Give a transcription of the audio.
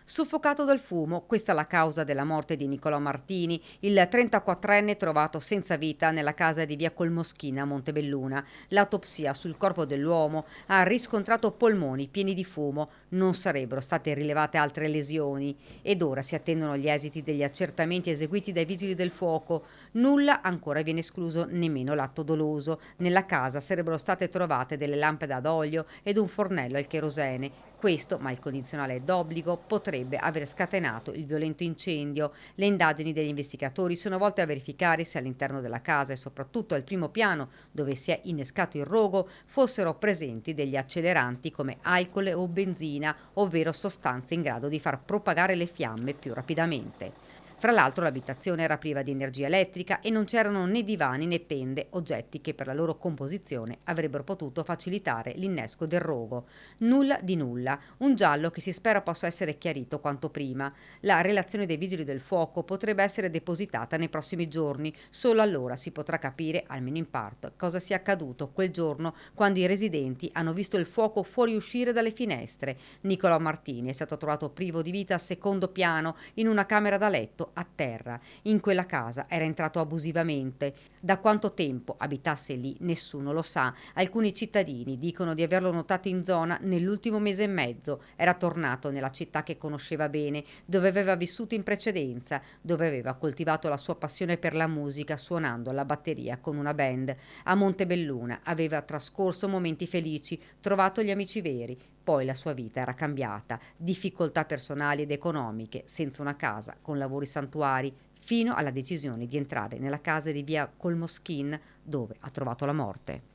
Soffocato dal fumo, questa è la causa della morte di Nicolò Martini, il 34enne trovato senza vita nella casa di via Colmoschina a Montebelluna. L'autopsia sul corpo dell'uomo ha riscontrato polmoni pieni di fumo, non sarebbero state rilevate altre lesioni ed ora si attendono gli esiti degli accertamenti eseguiti dai vigili del fuoco. Nulla ancora viene escluso, nemmeno l'atto doloso. Nella casa sarebbero state trovate delle lampade ad olio ed un fornello al cherosene. Questo, ma il condizionale è d'obbligo, potrebbe aver scatenato il violento incendio. Le indagini degli investigatori sono volte a verificare se all'interno della casa e soprattutto al primo piano, dove si è innescato il rogo, fossero presenti degli acceleranti come alcol o benzina, ovvero sostanze in grado di far propagare le fiamme più rapidamente. Fra l'altro l'abitazione era priva di energia elettrica e non c'erano né divani né tende, oggetti che per la loro composizione avrebbero potuto facilitare l'innesco del rogo. Nulla di nulla, un giallo che si spera possa essere chiarito quanto prima. La relazione dei vigili del fuoco potrebbe essere depositata nei prossimi giorni, solo allora si potrà capire, almeno in parte, cosa sia accaduto quel giorno quando i residenti hanno visto il fuoco fuoriuscire dalle finestre. Nicolò Martini è stato trovato privo di vita al secondo piano in una camera da letto a terra. In quella casa era entrato abusivamente. Da quanto tempo abitasse lì nessuno lo sa. Alcuni cittadini dicono di averlo notato in zona nell'ultimo mese e mezzo. Era tornato nella città che conosceva bene, dove aveva vissuto in precedenza, dove aveva coltivato la sua passione per la musica suonando alla batteria con una band. A Montebelluna aveva trascorso momenti felici, trovato gli amici veri. Poi la sua vita era cambiata, difficoltà personali ed economiche, senza una casa, con lavori santuari, fino alla decisione di entrare nella casa di via Colmoschin dove ha trovato la morte.